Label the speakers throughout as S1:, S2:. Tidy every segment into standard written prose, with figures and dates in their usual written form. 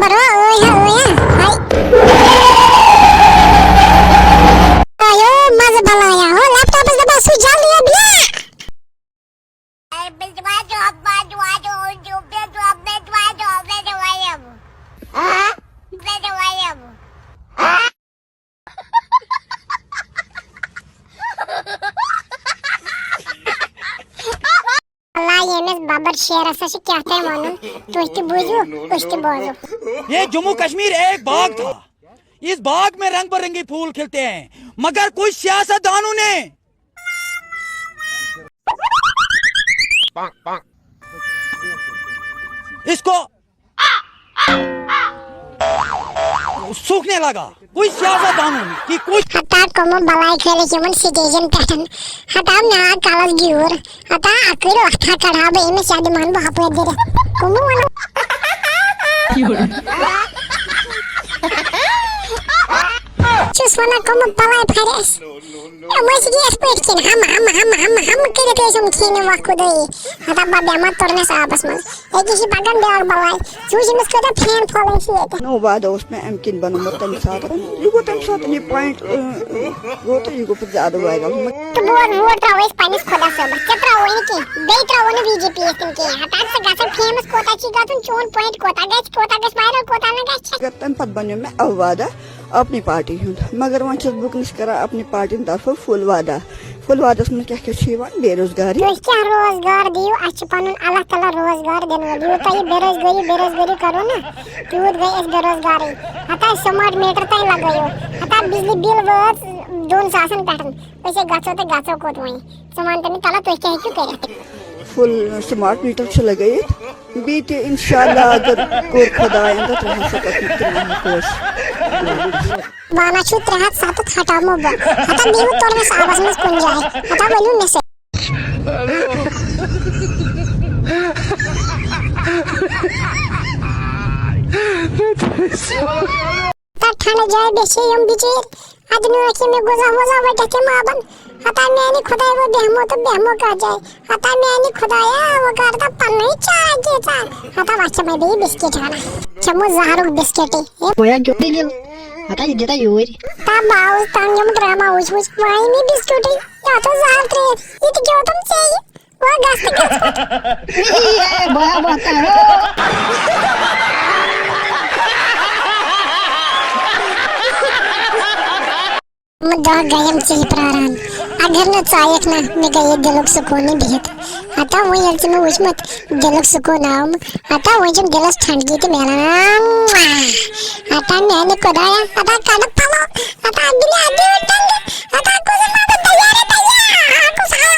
S1: खबर हो हाय आयो मजा बनाया हो लैपटॉप से बस सुझा लिया बिया बाबर शेर ऐसा से क्या है मालूम तो इसकी बुझो उसकी बोझो।
S2: ये जम्मू कश्मीर एक बाग था। इस बाग में रंग बिरंगे फूल खिलते हैं, मगर कुछ सियासतदानों ने इसको सूखने लगा। कोई सियासतदानों ने कि कुछ
S1: हता कम बलाई खेले ह्यूमन सिटीजन पैटर्न हता ना कालस गियोर हता अकल हता कड़ा बे में शादी मान बहापे दे रे कुमु वन चुसवाना कम बलाई फेरेस मस गी एक्सपेक्ट किन हम करे के सम खीने वाको दे हता बाबे मा तोरने साबस में एक किसी बगन दे और बलाई चूजी में उसको फैन फॉलोइंग सी
S3: नो बाद उसमें एमकिन बनमत तम साथ ये पॉइंट वो तो ये को ज्यादा वायरल
S1: तो वोट रावेस पानिस खोदा सब चत्रा होई की बेत्रा वन बीजेपी एस्टन के हटा से गास फेमस कोता ची गातुन चोन पॉइंट कोता गच वायरल कोता न गच
S3: गतन पद बन्यो में अवादा अपनी पार्टी हुन मगर वन छस बुक निस करा अपनी पार्टी तरफ फुल वादा में क्या बेरोजगारी
S1: तो क्या रोजगार दियो अच्छ पनुन अल्लाह ताला रोजगार देनो दियो तो ये बेरोजगारी करो ना दूध गई इस बेरोजगारी हता स्मार्ट मीटर तय लगायो हता बिजली बिल वर्स दोन शासन पैटर्न वैसे गाचो को तो समान तने ताला तो क्या क्यों करे
S3: फुल स्मार्ट मीटर से लगे बीते इंशाल्लाह अगर कोई खुदा इंदा तो हम सकत कोश
S1: वाना छुत रहत सात हटा मोब हता देव तोरने आवाज में सुन जाए हता बोलू ने से ठाणे जाए बेसे यम बिचेर आदमी आखी में गोजा बेटा के माबन हता मैंने खुदाई वो बेहमो का जाए हता मैंने खुदाया वो करता पन्ने चाय के चा हता वाचा में भी बिस्किट खाना चमो जारुक बिस्किट है
S4: बोया जो दिल हता ये देता योरी
S1: ता बाउ तांगम ड्रामा उस वाई में बिस्किट या तो जार त्रे ये तो क्यों तुम से वो गस्त
S4: ये बोया बता
S1: मुद्दा गयम चली प्रारान अगर न चायक ना मैं गए दिलक सुकून भेद हता वो यल्च में उस्मत दिलक सुकून आम हता वो जन दिलस ठंड गई तो मेरा हता मैंने खुदाया हता कान पालो हता बिना आदि उठंगे हता को ना तैयार को सारा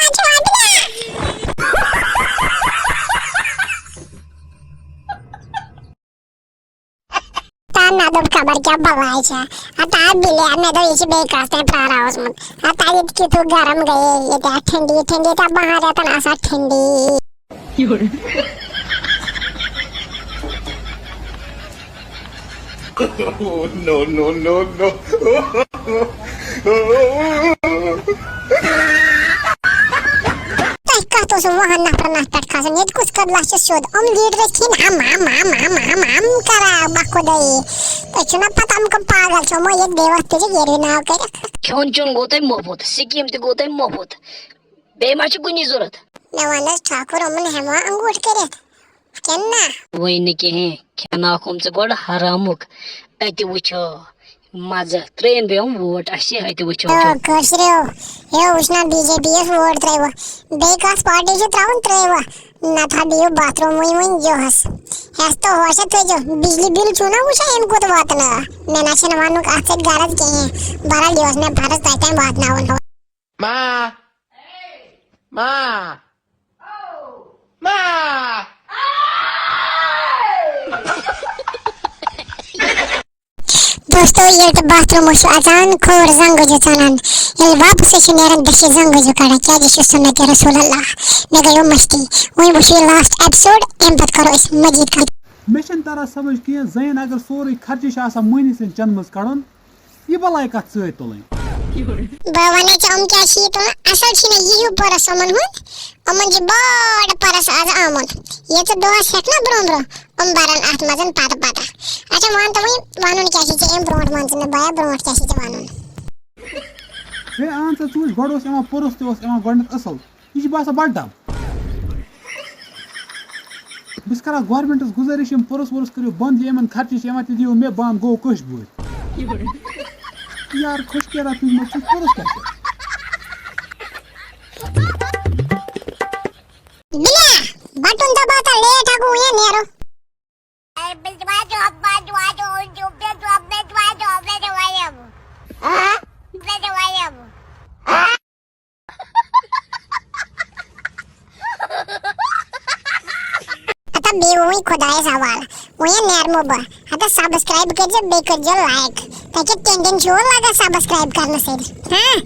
S1: आज ना दब खबर क्या बवाई छा आता बिले मैं तो इसी बेकास्ते प्रारा उसमें आता ये कि तो गरम गए ये तो ठंडी तो बाहर रहता ना सा ठंडी
S5: no
S1: तो सो वहां ना पट खासन ये कुछ कर लास्ट शोध हम लीड रखिन हम करा बाको दई तो चुना पता हमको पागल छो मो ये देवस्ते जे गेरे ना करे
S4: चोन गोते मोफत सिक्किम ते गोते मोफत बेमाच कुनी जरूरत
S1: नवानस ठाकुर मन हेमा अंगूठ करे केन्ना
S4: वही के हैं खाना खोमचे गोड हरामुक अति वुचो मजा ट्रेन बे वोट असे अति वुचो
S1: कसरे हे उसना बीजेपी वोट ट्रेवा बेकास पार्टी से त्राउन ट्रेवा ना था दियो बाथरूम में जो हस तो होशे तो जो बिजली बिल चुना उसे इनको तो बात ना मैं नशन मानो आज से गरज के हैं 12 दिवस में भारत टाइम बात ना हो मां दोस्तों ये तो बाथरूम उस अजान खोर जंग जो चलन ये वापस से नेरन दशे जंग जो करा क्या जिस सुन्नत रसूल अल्लाह मैं गयो मस्ती वही बुशी लास्ट एपिसोड एम तक करो इस मजीद का
S6: मेशन तारा समझ के जैन अगर सोरे खर्च आसा मोहनी से चंद कड़न ये बलाई कत सय तुलन
S1: बावने चम क्या छी तो असल छी ने यही पर समन हुन अमन जी बड़ परस आज आमन ये तो दो सेक ना ब्रो बारन अत मजन पता पता अच्छा वन तो वन क्या एम ब्रोट मन बया ब्रोट क्या वन
S6: हे आन सा चूज गड ओस एमा पुरुष ते ओस एमा गडन असल यह बासा बड़ डब बस करा गवर्नमेंटस गुजारिश यम पुरुष वुरुष करियो बंद यमन खर्ची यमा ते दियो मे बंद गो कश बोल यार खुश केरा तुम मत पुरुष क्या
S1: बिया बटन दबाता लेट आगो ये नेरो बेवोई खुदाए सवाल ओए नेरमो ब आता सब्सक्राइब कर जो बेकर जो लाइक ताकि टेंशन शो लगा सब्सक्राइब करने से हां